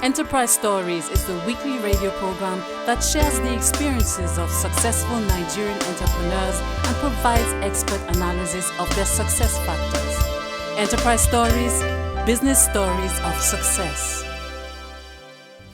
Enterprise Stories is the weekly radio program that shares the experiences of successful Nigerian entrepreneurs and provides expert analysis of their success factors. Enterprise Stories, business stories of success.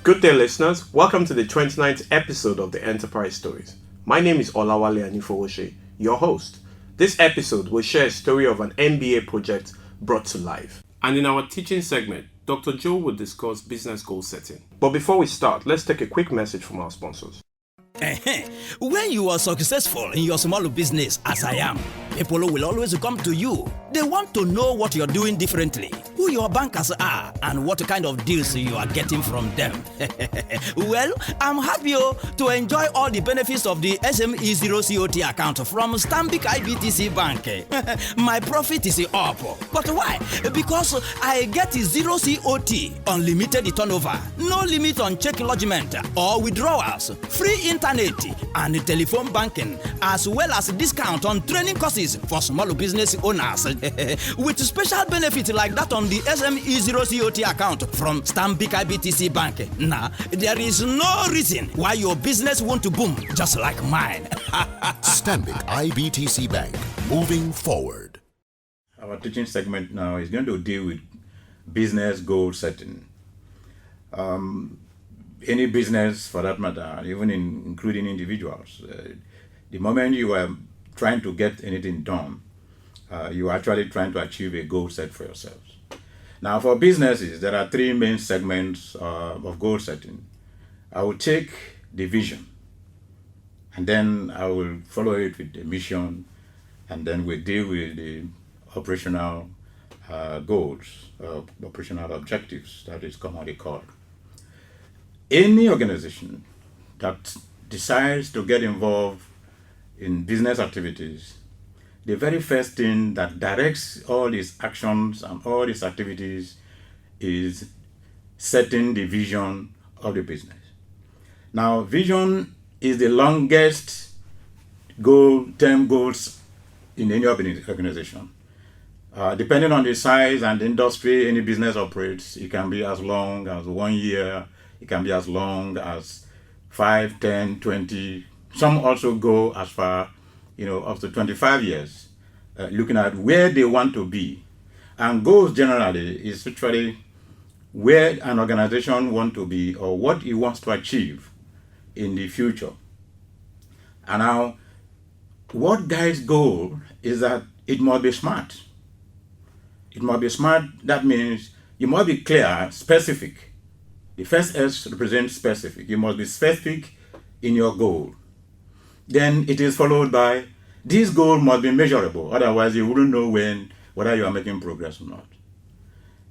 Good day, listeners. Welcome to the 29th episode of the Enterprise Stories. My name is Olawale Anifowose, your host. This episode will share a story of an MBA project brought to life. And in our teaching segment, Dr. Joe will discuss business goal setting. But before we start, let's take a quick message from our sponsors. When you are successful in your small business, as I am, people will always come to you. They want to know what you're doing differently, who your bankers are, and what kind of deals you are getting from them. Well, I'm happy to enjoy all the benefits of the SME Zero COT account from Stanbic IBTC Bank. My profit is up. But why? Because I get zero COT, unlimited turnover, no limit on check lodgement or withdrawals, free internet and telephone banking, as well as discount on training courses for small business owners. With special benefits like that on the SME Zero COT account from Stanbic IBTC Bank. Now, there is no reason why your business won't boom just like mine. Stanbic IBTC Bank, moving forward. Our teaching segment now is going to deal with business goal setting. Any business, for that matter, even including individuals, the moment you are trying to get anything done, you are actually trying to achieve a goal set for yourselves. Now, for businesses, there are three main segments of goal setting. I will take the vision, and then I will follow it with the mission, and then we deal with the operational goals, operational objectives, that is commonly called. Any organization that decides to get involved in business activities, the very first thing that directs all its actions and all its activities is setting the vision of the business. Now, vision is the longest term goals in any organization. Depending on the size and the industry any business operates, it can be as long as 1 year, it can be as long as 5, 10, 20. Some also go as far, up to 25 years, looking at where they want to be. And goals generally is literally where an organization wants to be or what it wants to achieve in the future. And now, what guides goal is that it must be smart. It must be smart. That means you must be clear, specific. The first S represents specific. You must be specific in your goal. Then it is followed by, this goal must be measurable. Otherwise, you wouldn't know whether you are making progress or not.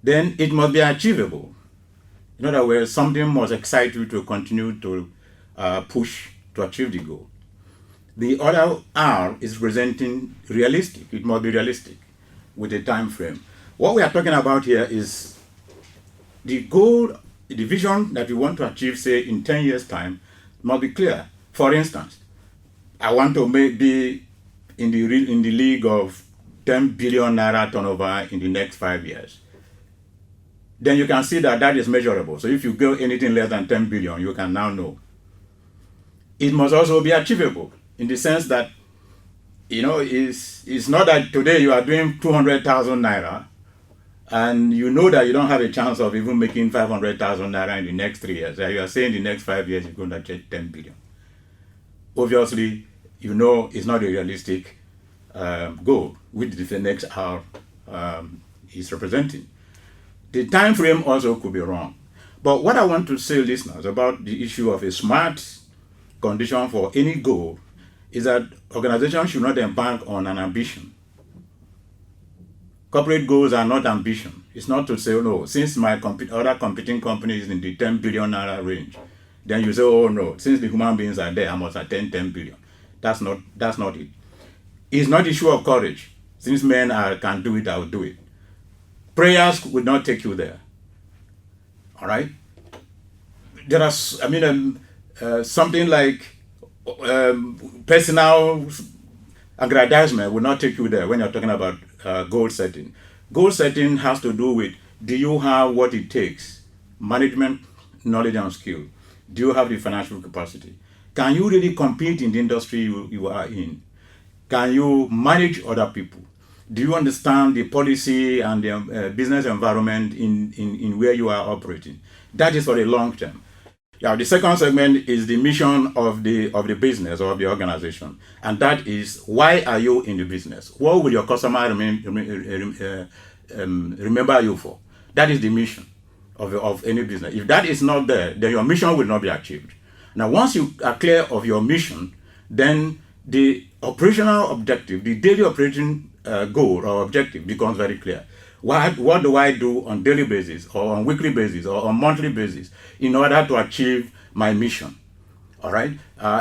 Then it must be achievable. In other words, something must excite you to continue to push to achieve the goal. The other R is representing realistic. It must be realistic with a time frame. What we are talking about here is the goal. The vision that you want to achieve, say, in 10 years' time, must be clear. For instance, I want to be in the league of 10 billion naira turnover in the next 5 years. Then you can see that is measurable. So if you go anything less than 10 billion, you can now know. It must also be achievable in the sense that, it's not that today you are doing 200,000 naira, and you know that you don't have a chance of even making 500,000 naira in the next 3 years. You are saying the next 5 years you're going to achieve 10 billion. Obviously, it's not a realistic goal, which the next R is representing. The time frame also could be wrong. But what I want to say, listeners, about the issue of a smart condition for any goal is that organizations should not embark on an ambition. Corporate goals are not ambition. It's not to say, no, since my other competing company is in the 10 billion naira range, then you say, oh no, since the human beings are there, I must attain 10 billion. That's not it. It's not issue of courage. Since men can do it, I will do it. Prayers would not take you there. All right? There are, something like personal aggrandizement will not take you there when you're talking about goal setting. Goal setting has to do with, do you have what it takes? Management knowledge and skill? Do you have the financial capacity? Can you really compete in the industry you are in? Can you manage other people? Do you understand the policy and the business environment in where you are operating? That is for the long term. Yeah, the second segment is the mission of the business or of the organization, and that is, why are you in the business? What will your customer remember you for? That is the mission of any business. If that is not there, then your mission will not be achieved. Now, once you are clear of your mission, then the operational objective, the daily operating goal or objective becomes very clear. What do I do on daily basis or on weekly basis or on monthly basis in order to achieve my mission? All right.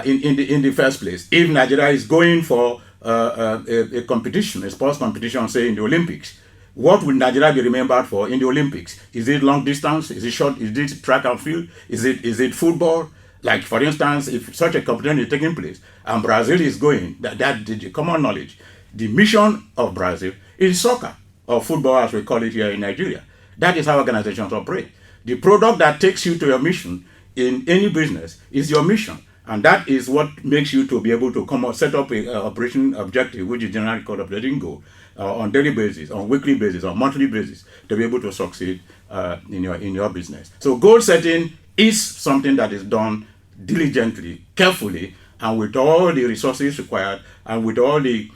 In the first place, if Nigeria is going for a competition, a sports competition, say in the Olympics, what will Nigeria be remembered for in the Olympics? Is it long distance? Is it short? Is it track and field? Is it football? Like, for instance, if such a competition is taking place and Brazil is going, that the common knowledge, the mission of Brazil is soccer, or football as we call it here in Nigeria. That is how organizations operate. The product that takes you to your mission in any business is your mission. And that is what makes you to be able to set up an operation objective, which is generally called operating goal, on daily basis, on weekly basis, on monthly basis, to be able to succeed in your business. So goal setting is something that is done diligently, carefully, and with all the resources required, and with all the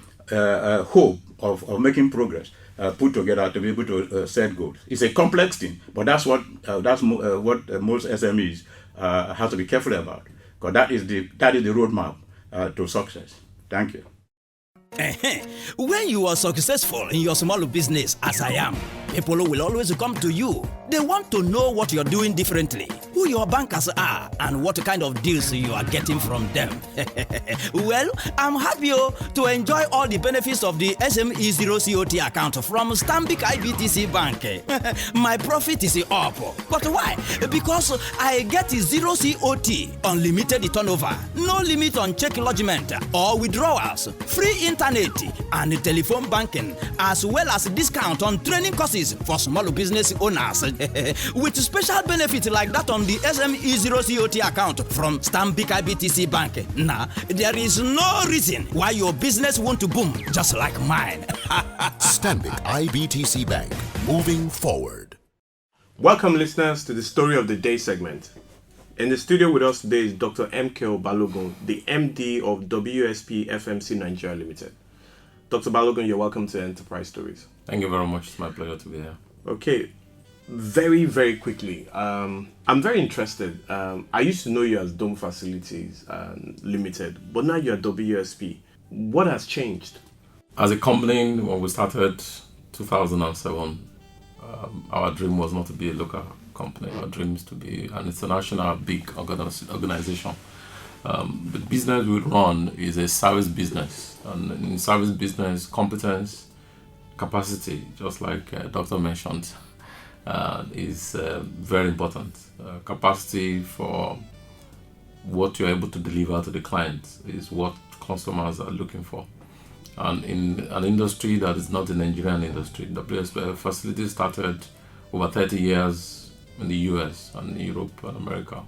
hope of making progress put together to be able to set goals. It's a complex thing, but that's what most SMEs have to be careful about, because that is the roadmap to success. Thank you. When you are successful in your small business, as I am, people will always come to you. They want to know what you're doing differently, who your bankers are, and what kind of deals you are getting from them. Well, I'm happy to enjoy all the benefits of the SME Zero COT account from Stanbic IBTC Bank. My profit is up. But why? Because I get zero COT, unlimited turnover, no limit on check lodgement or withdrawals, free internet and telephone banking, as well as discount on training courses for small business owners. With special benefits like that on the SME Zero COT account from Stanbic IBTC Bank. Now, there is no reason why your business won't boom just like mine. Stanbic IBTC Bank, moving forward. Welcome, listeners, to the Story of the Day segment. In the studio with us today is Dr. M.K.O Balogun, the MD of WSP FMC Nigeria Limited. Dr. Balogun, you're welcome to Enterprise Stories. Thank you very much. It's my pleasure to be here. Okay, very, very quickly. I'm very interested. I used to know you as Dome Facilities Limited, but now you're WSP. What has changed? As a company, when we started 2007, our dream was not to be a local company. Our dream is to be an international big organization. The business we run is a service business, and in service business, competence, capacity, just like Doctor mentioned, is very important. Capacity for what you're able to deliver to the client is what customers are looking for. And in an industry that is not the Nigerian industry, WSP Facilities started over 30 years in the US and Europe and America.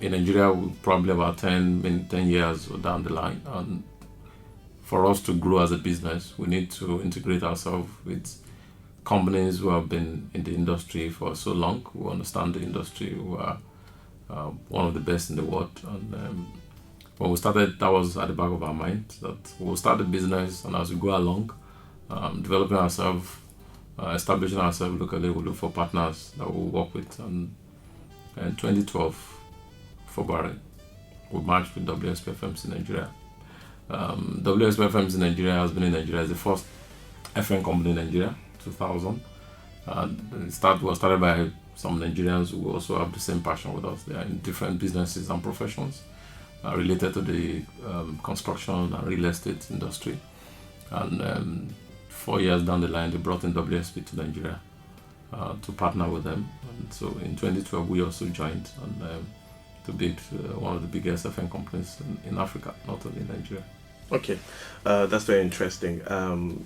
In Nigeria, we're probably about 10 years down the line. And for us to grow as a business, we need to integrate ourselves with companies who have been in the industry for so long, who understand the industry, who are one of the best in the world. And when we started, that was at the back of our mind, that we'll start the business, and as we go along, developing ourselves, establishing ourselves locally, we'll look for partners that we'll work with. And in 2012, February, we merged with WSP FMC Nigeria. WSP FMC Nigeria has been in Nigeria as the first FM company in Nigeria, 2000. It was started by some Nigerians who also have the same passion with us. They are in different businesses and professions related to the construction and real estate industry. And 4 years down the line, they brought in WSP to Nigeria to partner with them. And so in 2012, we also joined to build one of the biggest FM companies in Africa, not only in Nigeria. Okay, that's very interesting.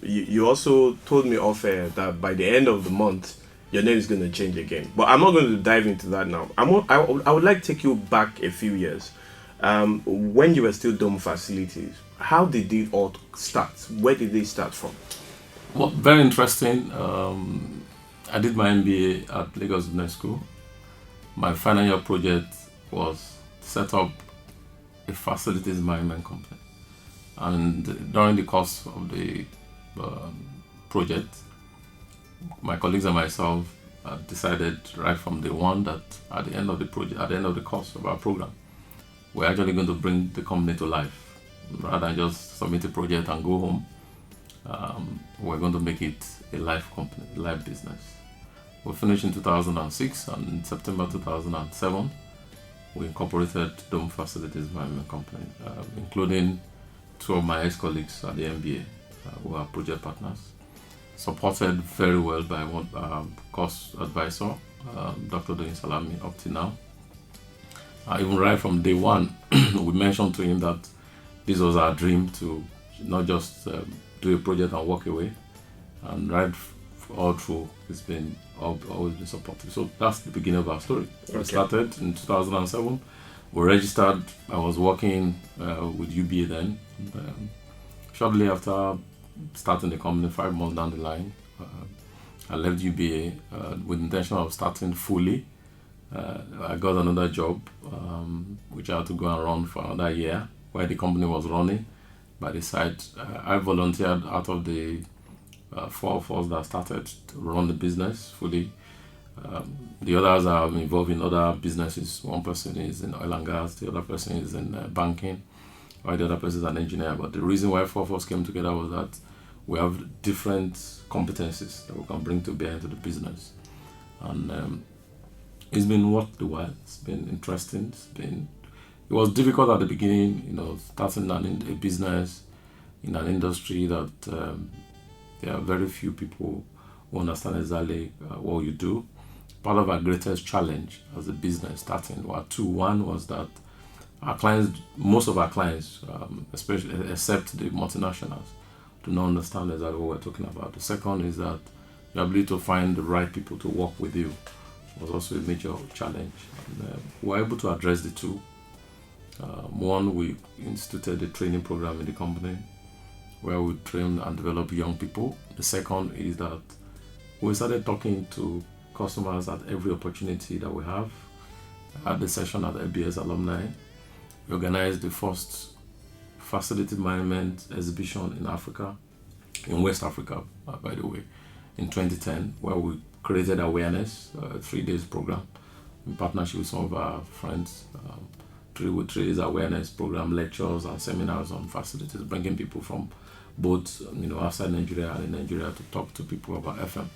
You also told me off air that by the end of the month, your name is going to change again. But I'm not going to dive into that now. I would like to take you back a few years. When you were still Dome Facilities, how did it all start? Where did they start from? Well, very interesting. I did my MBA at Lagos Business School. My final year project was to set up a facilities management company. And during the course of the project, my colleagues and myself decided right from day one that at the end of the project, at the end of the course of our program, we're actually going to bring the company to life. Rather than just submit a project and go home, we're going to make it a live company, a live business. We finished in 2006, and in September 2007, we incorporated Dome Facilities Management Company, including two of my ex-colleagues at the MBA, who are project partners, supported very well by one cost advisor, Dr. Doyin Salami, up to now. Even right from day one, we mentioned to him that this was our dream to not just do a project and walk away, and right all through, it's been always been supportive. So that's the beginning of our story. Okay. We started in 2007. We registered. I was working with UBA then. Shortly after starting the company, 5 months down the line, I left UBA with the intention of starting fully. I got another job, which I had to go and run for another year, where the company was running by the side. I volunteered out of the 4 of us that started to run the business fully. The others are involved in other businesses. One person is in oil and gas, the other person is in banking, while the other person is an engineer. But the reason why 4 of us came together was that we have different competencies that we can bring to bear into the business. And it's been worth the while. It's been interesting. It was difficult at the beginning, starting a business in an industry that there are very few people who understand exactly what you do. Part of our greatest challenge as a business starting were two. One was that our clients, most of our clients, especially except the multinationals, do not understand exactly what we're talking about. The second is that the ability to find the right people to work with you was also a major challenge. And, we were able to address the two. One, we instituted a training program in the company where we train and develop young people. The second is that we started talking to customers at every opportunity that we have. I had the session at ABS Alumni. We organized the first facility management exhibition in Africa, in West Africa, by the way, in 2010, where we created awareness, a 3 days program in partnership with some of our friends. 3 days awareness program, lectures and seminars on facilities, bringing people from both outside Nigeria and in Nigeria to talk to people about FM.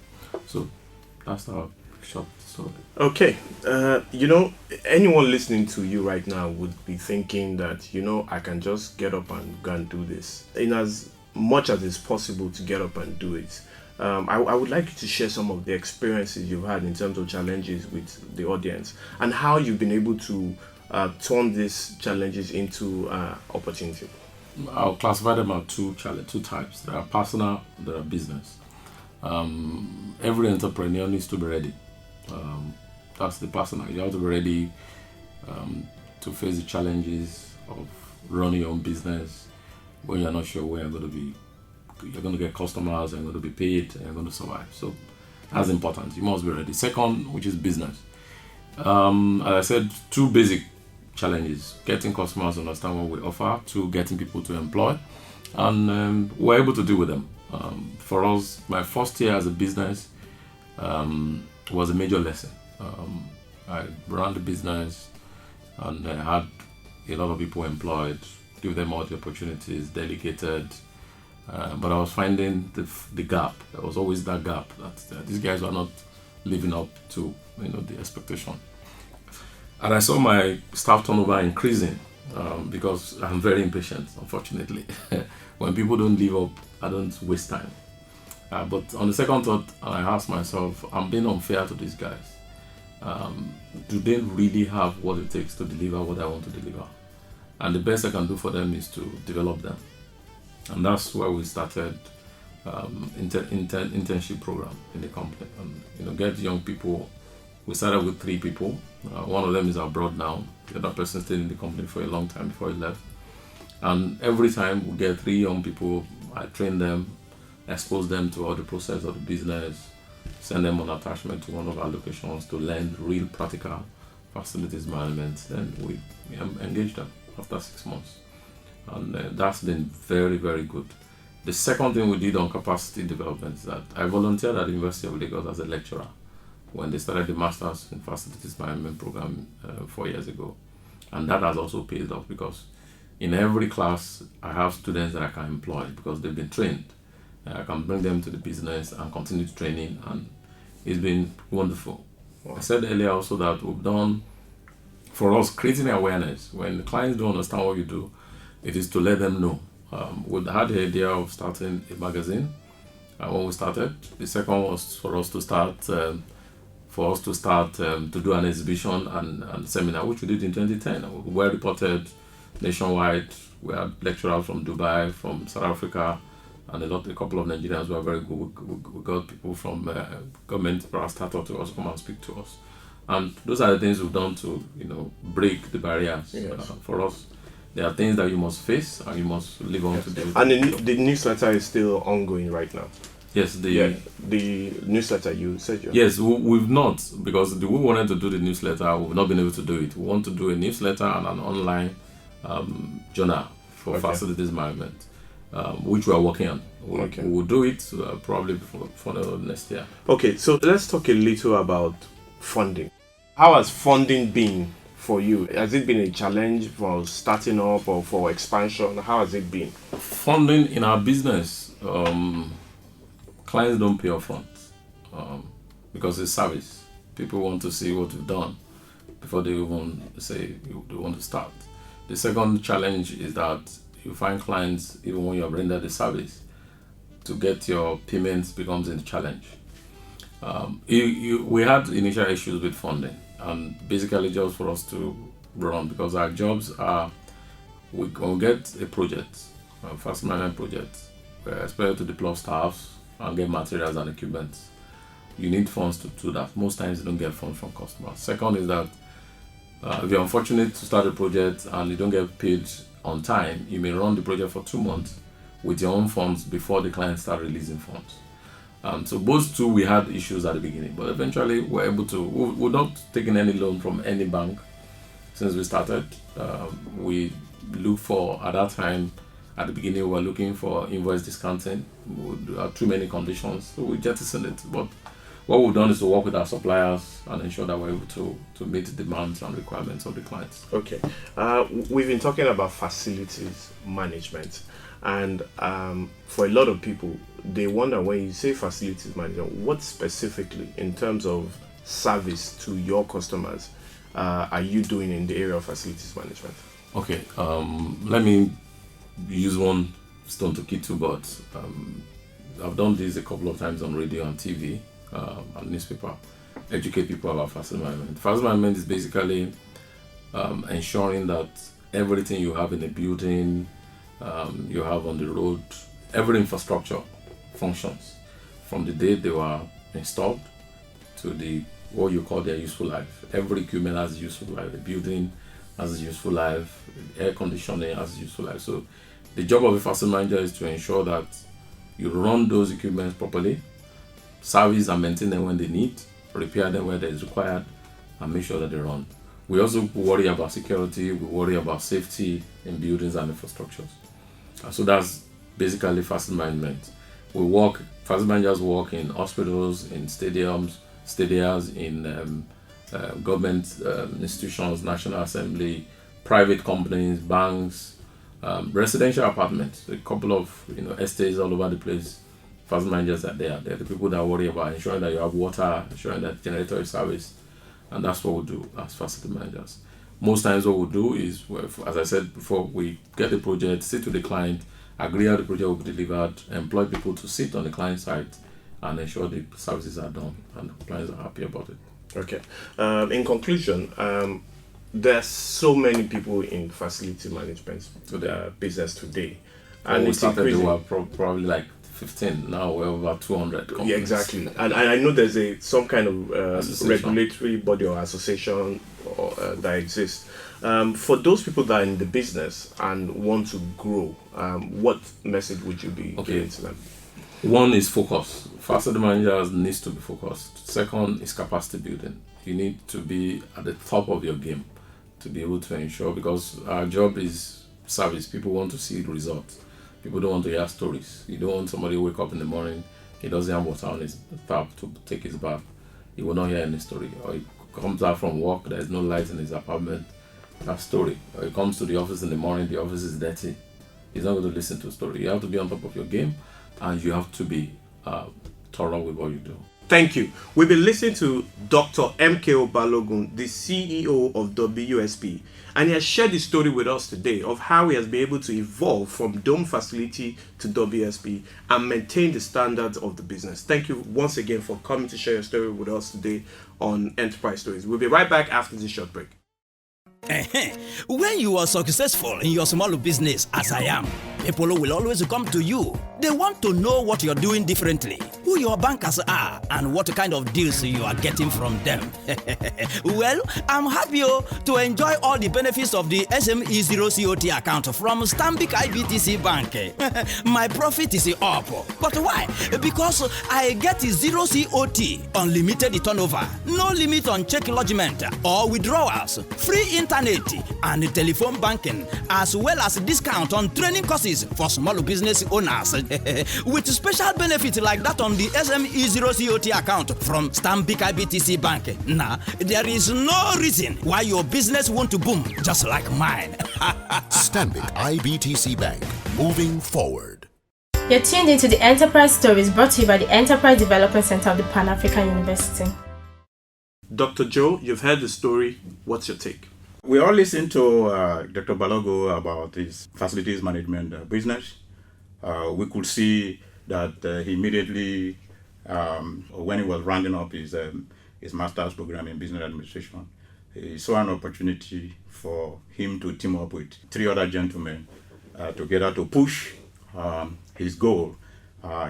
So that's our short story. Okay, anyone listening to you right now would be thinking that I can just get up and go and do this. In as much as it's possible to get up and do it, I would like you to share some of the experiences you've had in terms of challenges with the audience and how you've been able to turn these challenges into opportunity. I'll classify them as two types. There are personal, there are business. Every entrepreneur needs to be ready. That's the personal. You have to be ready to face the challenges of running your own business when you're not sure where you're going to be. You're going to get customers, you're going to be paid, and you're going to survive. So that's important. You must be ready. Second, which is business. As I said, 2 basic challenges: getting customers to understand what we offer, 2, getting people to employ, and we're able to deal with them. For us, my first year as a business was a major lesson. I ran the business and I had a lot of people employed, give them all the opportunities, delegated, but I was finding the gap. There was always that gap that these guys were not living up to the expectation. And I saw my staff turnover increasing because I'm very impatient, unfortunately. When people don't live up, I don't waste time. But on the second thought, I asked myself, I'm being unfair to these guys. Do they really have what it takes to deliver what I want to deliver? And the best I can do for them is to develop them. And that's where we started internship program in the company, and get young people. We started with 3 people. One of them is abroad now. The other person stayed in the company for a long time before he left. And every time we get 3 young people, I train them, expose them to all the process of the business, send them on attachment to one of our locations to learn real practical facilities management. Then we engage them after 6 months. And that's been very, very good. The second thing we did on capacity development is that I volunteered at the University of Lagos as a lecturer when they started the Masters in Facilities Management program 4 years ago. And that has also paid off because in every class I have students that I can employ because they've been trained. I can bring them to the business and continue training, and it's been wonderful. Wow. I said earlier also that we've done, for us, creating awareness. When the clients don't understand what you do, it is to let them know. We had the idea of starting a magazine when we started. The second was for us to start to do an exhibition and seminar, which we did in 2010. We were reported nationwide. We had lecturers from Dubai, from South Africa, and a couple of Nigerians were very good. We got people from government startup to also come and speak to us. And those are the things we've done to break the barriers. Yes. For us, there are things that you must face and you must live on to do. And the newsletter is still ongoing right now. Yes, the newsletter you said. Yes, we've not, because we wanted to do the newsletter, we've not been able to do it. We want to do a newsletter and an online journal for facilities management, which we are working on. We will do it probably for the next year. Okay, so let's talk a little about funding. How has funding been for you? Has it been a challenge for starting up or for expansion? How has it been? Funding in our business, clients don't pay upfront because it's service. People want to see what we've done before they even say they want to start. The second challenge is that you find clients, even when you have rendered the service, to get your payments becomes a challenge. We had initial issues with funding, and basically just for us to run, because our jobs are, we can get a project, a fast management project, we're expected to deploy staffs and get materials and equipment. You need funds to do that. Most times you don't get funds from customers. Second is that if you're unfortunate to start a project and you don't get paid on time, you may run the project for 2 months with your own funds before the client start releasing funds. So those two, we had issues at the beginning, but eventually we're able to. We're not taking any loan from any bank since we started. We look for, at that time, at the beginning, we were looking for invoice discounting. We had too many conditions, so we jettisoned it. But what we've done is to work with our suppliers and ensure that we're able to meet the demands and requirements of the clients. Okay. We've been talking about facilities management. And for a lot of people, they wonder, when you say facilities management, what specifically in terms of service to your customers are you doing in the area of facilities management? Okay, let me use one stone to kill two birds. I've done this a couple of times on radio and TV and newspaper, educate people about facility management. Facility management is basically ensuring that everything you have in a building, you have on the road, every infrastructure functions from the day they were installed to the what you call their useful life. Every equipment has a useful life. The building has a useful life. Air conditioning has a useful life. So the job of a facility manager is to ensure that you run those equipments properly, service and maintain them when they need, repair them where they is required, and make sure that they run. We also worry about security. We worry about safety in buildings and infrastructures. So that's basically facility management. Facility managers work in hospitals, in stadiums, in government institutions, National Assembly, private companies, banks, residential apartments, a couple of estates all over the place. Facility managers are there. They're the people that worry about ensuring that you have water, ensuring that the generator is serviced, and that's what we do as facility managers. Most times what we do is, as I said before, we get the project, sit with the client, agree how the project will be delivered, employ people to sit on the client side and ensure the services are done and the clients are happy about it. Okay. In conclusion, there's so many people in facility management business today. And we started, there were probably like 15. Now we're over 200 companies. Yeah, exactly. And I know there's some kind of Association. regulatory body or association that exists. For those people that are in the business and want to grow, what message would you be giving to them? One is focus. Facility managers needs to be focused. Second is capacity building. You need to be at the top of your game to be able to ensure, because our job is service. People want to see the results. People don't want to hear stories. You don't want somebody to wake up in the morning, he doesn't have water on his tap to take his bath. He will not hear any story. Or he comes out from work, there's no light in his apartment. That story. Or he comes to the office in the morning, the office is dirty. He's not going to listen to a story. You have to be on top of your game, and you have to be thorough with what you do. Thank you. We've been listening to Dr. M.K.O Balogun, the CEO of WSP, and he has shared the story with us today of how he has been able to evolve from Dome facility to WSP and maintain the standards of the business. Thank you once again for coming to share your story with us today on Enterprise Stories. We'll be right back after this short break. When you are successful in your small business, as I am, people will always come to you. They want to know what you're doing differently, who your bankers are, and what kind of deals you are getting from them. Well, I'm happy to enjoy all the benefits of the SME Zero COT account from Stanbic IBTC Bank. My profit is up. But why? Because I get zero COT, unlimited turnover, no limit on check lodgement or withdrawals, free internet and telephone banking, as well as discount on training courses for small business owners. With special benefits like that on the SME Zero COT account from Stanbic IBTC Bank. Now, there is no reason why your business won't boom just like mine. Stanbic IBTC Bank, moving forward. You're tuned into the Enterprise Stories, brought to you by the Enterprise Development Center of the Pan-African University. Dr. Joe, you've heard the story. What's your take? We all listened to Dr. Balogun about his facilities management business. We could see that he immediately, when he was rounding up his master's program in business administration, he saw an opportunity for him to team up with three other gentlemen together to push his goal,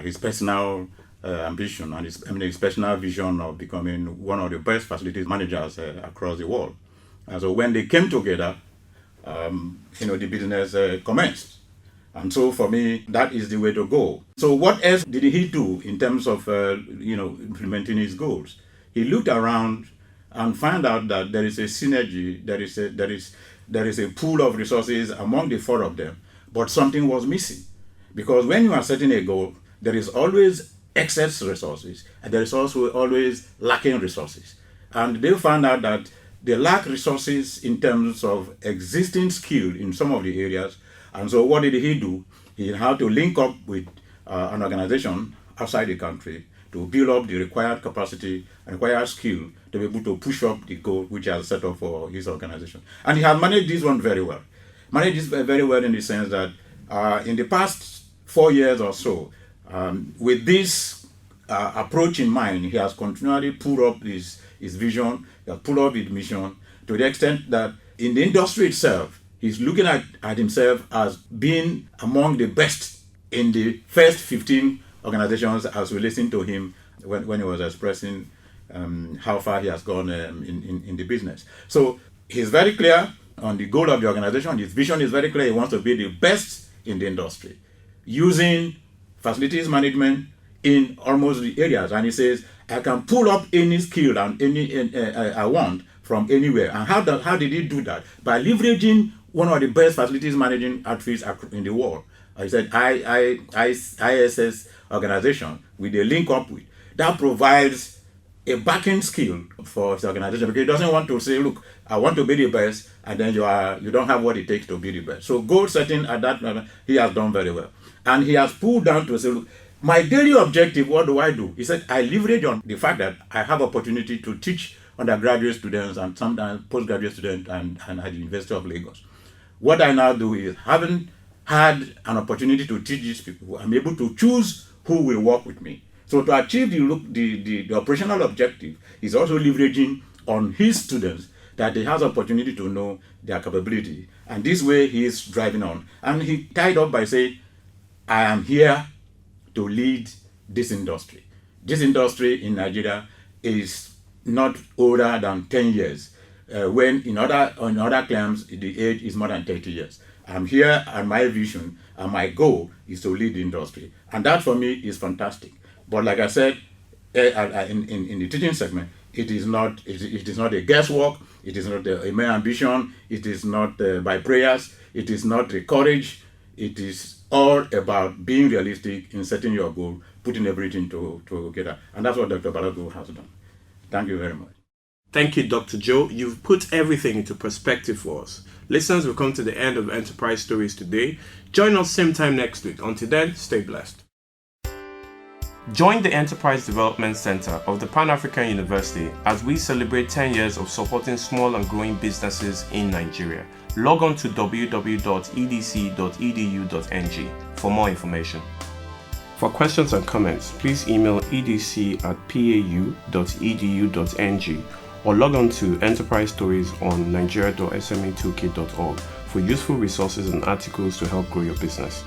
his personal ambition, and his personal vision of becoming one of the best facilities managers across the world. And so when they came together, the business commenced. And so for me, that is the way to go. So what else did he do in terms of, implementing his goals? He looked around and found out that there is a synergy, there is a pool of resources among the four of them, but something was missing. Because when you are setting a goal, there is always excess resources, and there is also always lacking resources. And they found out that they lack resources in terms of existing skill in some of the areas. And so what did he do? He had to link up with an organization outside the country to build up the required capacity and required skill to be able to push up the goal which he has set up for his organization. And he has managed this one very well. Managed this very well in the sense that in the past 4 years or so, with this approach in mind, he has continually pulled up his vision, he has pulled up his mission to the extent that in the industry itself, he's looking at himself as being among the best in the first 15 organizations, as we listened to him when he was expressing how far he has gone in the business. So he's very clear on the goal of the organization. His vision is very clear. He wants to be the best in the industry, using facilities management in almost the areas. And he says, I can pull up any skill and any I want from anywhere. And how did he do that? By leveraging one of the best facilities managing outfits in the world. He said ISS organization with a link up with. That provides a backing skill for his organization, because he doesn't want to say, look, I want to be the best, and then you don't have what it takes to be the best. So goal setting at that level, he has done very well. And he has pulled down to say, look, my daily objective, what do I do? He said, I leverage on the fact that I have opportunity to teach undergraduate students and sometimes postgraduate students and at the University of Lagos. What I now do is, having had an opportunity to teach these people, I'm able to choose who will work with me. So to achieve the operational objective, is also leveraging on his students that he has opportunity to know their capability. And this way he is driving on. And he tied up by saying, I am here to lead this industry. This industry in Nigeria is not older than 10 years, when in other claims the age is more than 30 years. I'm here, and my vision and my goal is to lead the industry, and that for me is fantastic. But like I said, in the teaching segment, it is not a guesswork. It is not a mere ambition. It is not by prayers. It is not a courage. It is all about being realistic in setting your goal, putting everything together, and that's what Dr. Balogun has done. Thank you very much. Thank you, Dr. Joe. You've put everything into perspective for us. Listeners, we've come to the end of Enterprise Stories today. Join us same time next week. Until then, stay blessed. Join the Enterprise Development Center of the Pan-African University as we celebrate 10 years of supporting small and growing businesses in Nigeria. Log on to www.edc.edu.ng for more information. For questions and comments, please email edc@pau.edu.ng or log on to Enterprise Stories on nigeria.sme2k.org for useful resources and articles to help grow your business.